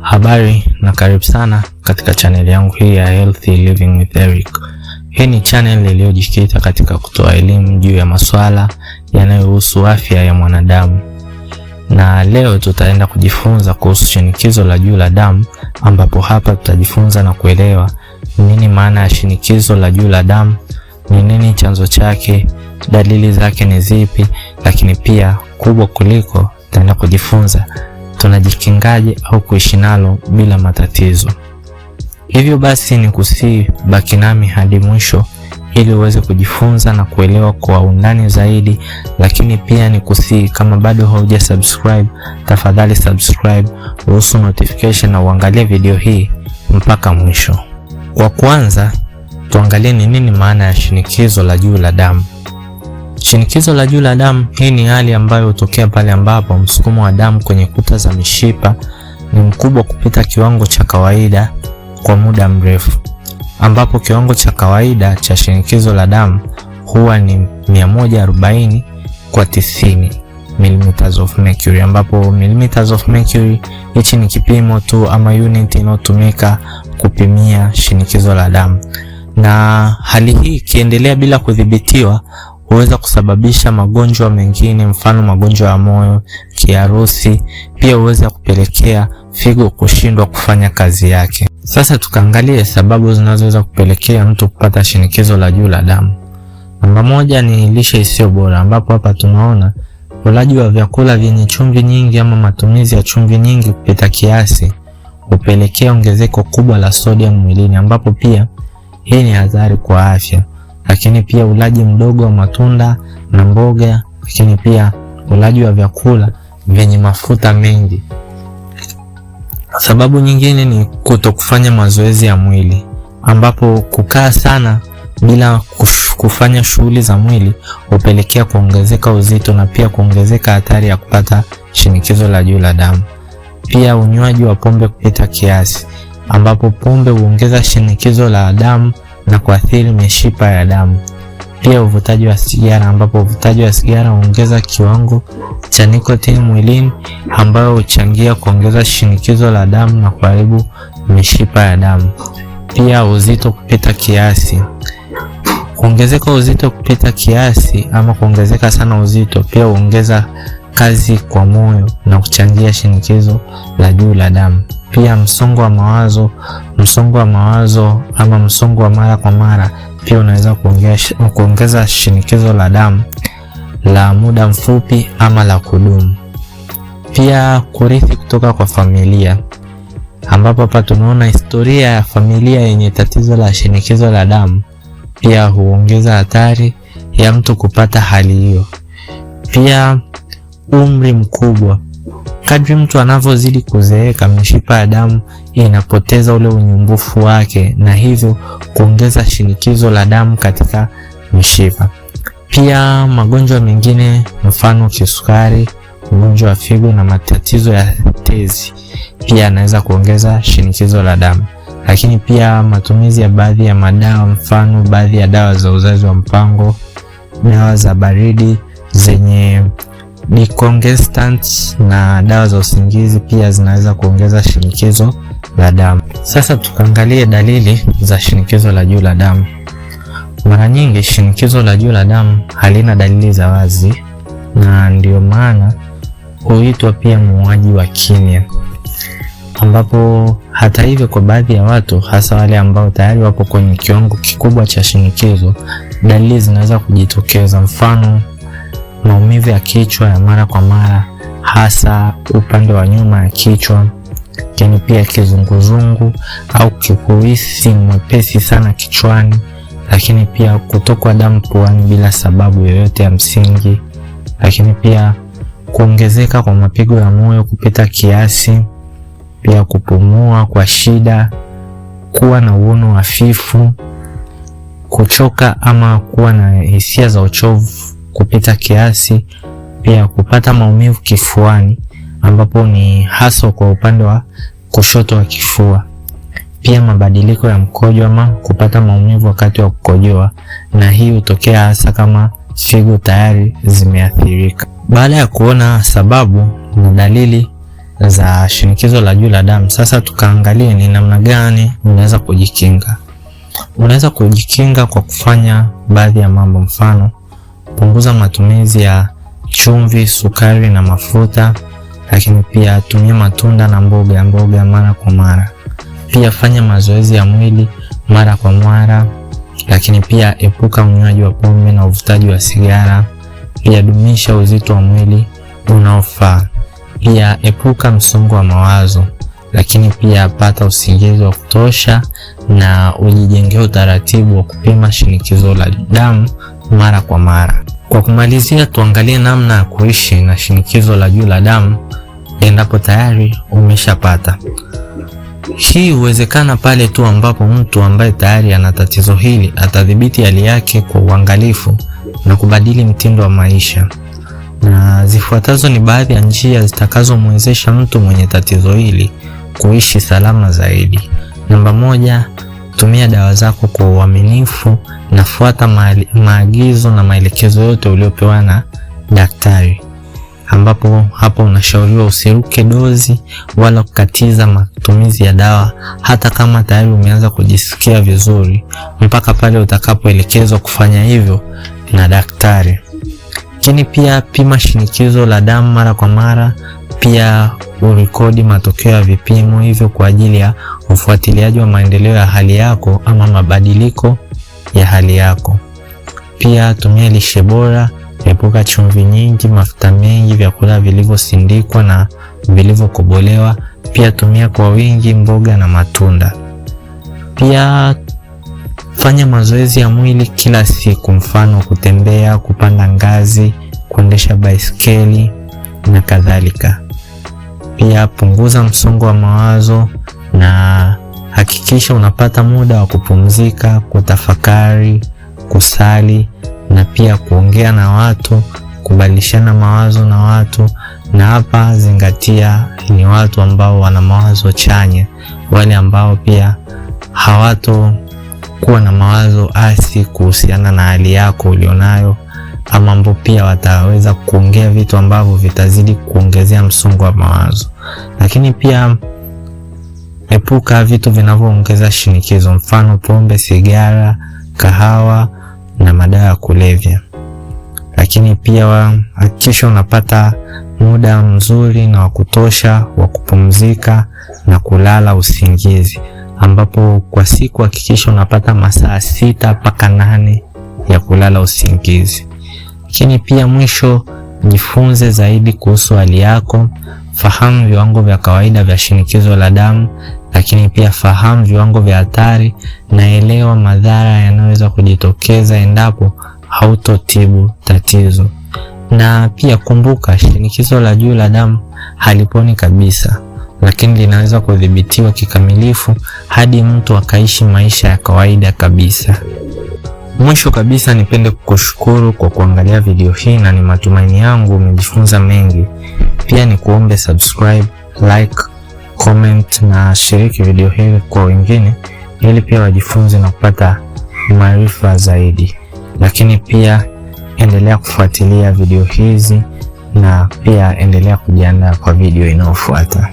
Habari na karibu sana katika channel yangu hii ya Healthy Living with Eric. Hii ni channel iliyojikita katika kutoa elimu juu ya masuala yanayohusu afya ya mwanadamu. Na leo tutaenda kujifunza kuhusu shinikizo la juu la damu, ambapo hapa tutajifunza na kuelewa nini maana ya shinikizo la juu la damu, ni nini chanzo chake, dalili zake ni zipi, lakini pia kubwa kuliko tutaenda kujifunza tunajikingaje au kuishi nalo bila matatizo. Hivyo basi ni kusihi baki nami hadi mwisho ili uweze kujifunza na kuelewa kwa undani zaidi, lakini pia ni kusihi kama bado hauja subscribe, tafadhali subscribe, ruhusu notification na uangalie video hii mpaka mwisho. Kwa kwanza tuangalie ni nini maana ya shinikizo la juu la damu. Shinikizo la juu la damu, hii ni hali ambayo hutokea pale ambapo msukumo wa damu kwenye kuta za mishipa ni mkubwa kupita kiwango cha kawaida kwa muda mrefu, ambapo kiwango cha kawaida cha shinikizo la damu huwa ni 140 kwa 90 millimeters of mercury, ambapo millimeters of mercury hichi ni kipimo tu ama unit inayotumika kupimia shinikizo la damu. Na hali hii ikiendelea bila kudhibitiwa huweza kusababisha magonjwa mengine, mfano magonjwa ya moyo, kiharusi, pia huweza kupelekea figo kushindwa kufanya kazi yake. Sasa tukaangalie sababu zinazoweza kupelekea mtu kupata shinikizo la juu la damu. Namba moja ni lishe isiyo bora, ambapo hapa tunaona ulaji wa vyakula vyenye chumvi nyingi ama matumizi ya chumvi nyingi kupita kiasi hupelekea ongezeko kubwa la sodium mwilini, ambapo pia hii ni hatari kwa afya. Lakini pia ulaji mdogo wa matunda na mboga, lakini pia ulaji wa vyakula vyenye mafuta mengi. Sababu nyingine ni kutokufanya mazoezi ya mwili, ambapo kukaa sana bila kufanya shughuli za mwili hupelekea kuongezeka uzito na pia kuongezeka hatari ya kupata shinikizo la juu la damu. Pia unywaji wa pombe kupita kiasi, ambapo pombe huongeza shinikizo la damu na kuathiri mishipa ya damu. Pia uvutaji wa sigara, ambapo uvutaji wa sigara huongeza kiwango cha nikotini mwilini, ambayo huchangia kuongeza shinikizo la damu na kuharibu mishipa ya damu. Pia uzito kupita kiasi. Kuongezeka uzito kupita kiasi ama kuongezeka sana uzito pia huongeza kazi kwa moyo na kuchangia shinikizo la juu la damu. Pia msongo wa mawazo ama msongo wa mara kwa mara pia unaweza kuongeza shinikizo la damu la muda mfupi ama la kudumu. Pia kurithi kutoka kwa familia, ambapo hapa tunaona historia ya familia yenye tatizo la shinikizo la damu pia huongeza hatari ya mtu kupata hali hiyo. Pia umri mkubwa. Kadri mtu anavyozidi kuzeeka, mishipa ya damu inapoteza ule unyumbufu wake na hivyo kuongeza shinikizo la damu katika mishipa. Pia magonjwa mengine, mfano kisukari, ugonjwa wa figo na matatizo ya tezi pia yanaweza kuongeza shinikizo la damu. Lakini pia matumizi ya baadhi ya madawa, mfano baadhi ya dawa za uzazi wa mpango, dawa za baridi zenye decongestants na dawa za usingizi pia zinaweza kuongeza shinikizo la damu. Sasa tukaangalie dalili za shinikizo la juu la damu. Mara nyingi shinikizo la juu la damu halina dalili za wazi, na ndio maana huitwa pia muuaji wa kimya, ambapo hata hivyo kwa baadhi ya watu, hasa wale ambao tayari wapo kwenye kiwango kikubwa cha shinikizo, dalili zinaweza kujitokeza, mfano maumivu ya kichwa ya mara kwa mara, hasa upande wa nyuma ya kichwa, lakini pia kizunguzungu au kikuhisi mwepesi sana kichwani, lakini pia kutokwa damu puani bila sababu yoyote ya msingi, lakini pia kuongezeka kwa mapigo ya moyo kupita kiasi, pia kupumua kwa shida, kuwa na uono hafifu, kuchoka ama kuwa na hisia za uchovu kupita kiasi, pia kupata maumivu kifuani, ambapo ni hasa kwa upande wa kushoto wa kifua. Pia mabadiliko ya mkojo ama kupata maumivu wakati wa kukojoa, na hii hutokea hasa kama figo tayari zimeathirika. Baada ya kuona sababu na dalili za shinikizo la juu la damu. Sasa tukaangalie ni namna gani unaweza kujikinga. Unaweza kujikinga kwa kufanya baadhi ya mambo. Mfano, punguza matumizi ya chumvi, sukari na mafuta, lakini pia tumia matunda na mboga mara kwa mara. Pia fanya mazoezi ya mwili mara kwa mara, lakini pia epuka unywaji wa pombe na uvutaji wa sigara. Pia dumisha uzito wa mwili unaofaa. Pia epuka msongo wa mawazo, lakini pia pata usingizi wa kutosha na ujijengee utaratibu wa kupima shinikizo la damu mara kwa mara. Kwa kumalizia, tuangalie namna ya kuishi na shinikizo la juu la damu endapo tayari umeshapata. Hii huwezekana pale tu ambapo mtu ambaye tayari ana tatizo hili atadhibiti hali yake kwa uangalifu na kubadili mtindo wa maisha. Na zifuatazo ni baadhi ya njia zitakazomwezesha mtu mwenye tatizo hili kuishi salama zaidi. Namba 1, tumia dawa zako kwa uaminifu na fuata maagizo na maelekezo yote uliopewa na daktari, ambapo hapo unashauriwa usiruke dozi wala kukatiza matumizi ya dawa hata kama tayari umeanza kujisikia vizuri, mpaka pale utakapoelekezwa kufanya hivyo na daktari. Lakini pia pima shinikizo la damu mara kwa mara. Pia urekodi matokeo ya vipimo hivyo kwa ajili ya ufuatiliaji wa maendeleo ya hali yako ama mabadiliko ya hali yako. Pia tumia lishe bora, epuka chumvi nyingi, mafuta mengi, vyakula vilivyosindikwa na vilivyokobolewa. Pia tumia kwa wingi mboga na matunda. Pia fanya mazoezi ya mwili kila siku, mfano kutembea, kupanda ngazi, kuendesha baiskeli na kadhalika. Pia punguza msongo wa mawazo na hakikisha unapata muda wa kupumzika, kutafakari, kusali na pia kuongea na watu, kubadilishana mawazo na watu. Na hapa zingatia ni watu ambao wana mawazo chanya, wale ambao pia hawato kuwa na mawazo asi kuhusiana na hali yako ulionayo, ama ambao pia wataweza kuongea vitu ambavyo vitazidi kuongezea msongo wa mawazo. Lakini pia epuka vitu vinavyoongeza shinikizo, mfano pombe, sigara, kahawa na madawa ya kulevya. Lakini pia hakikisha unapata muda mzuri na wa kutosha wa kupumzika na kulala usingizi, ambapo kwa siku hakikisha unapata masaa 6 mpaka 8 ya kulala usingizi. Lakini pia mwisho, jifunze zaidi kuhusu hali yako, fahamu viwango vya kawaida vya shinikizo la damu, lakini pia fahamu viwango vya hatari na elewa madhara yanayoweza kujitokeza endapo hautotibu tatizo. Na pia kumbuka, shinikizo la juu la damu haliponi kabisa, lakini linaweza kudhibitiwa kikamilifu hadi mtu akaishi maisha ya kawaida kabisa. Mwisho kabisa, nipende kukushukuru kwa kuangalia video hii na ni matumaini yangu umejifunza mengi. Pia ni kuombe subscribe, like, comment na shiriki video hii kwa wengine ili pia wajifunze na kupata maarifa zaidi. Lakini pia endelea kufuatilia video hizi na pia endelea kujiandaa kwa video inayofuata.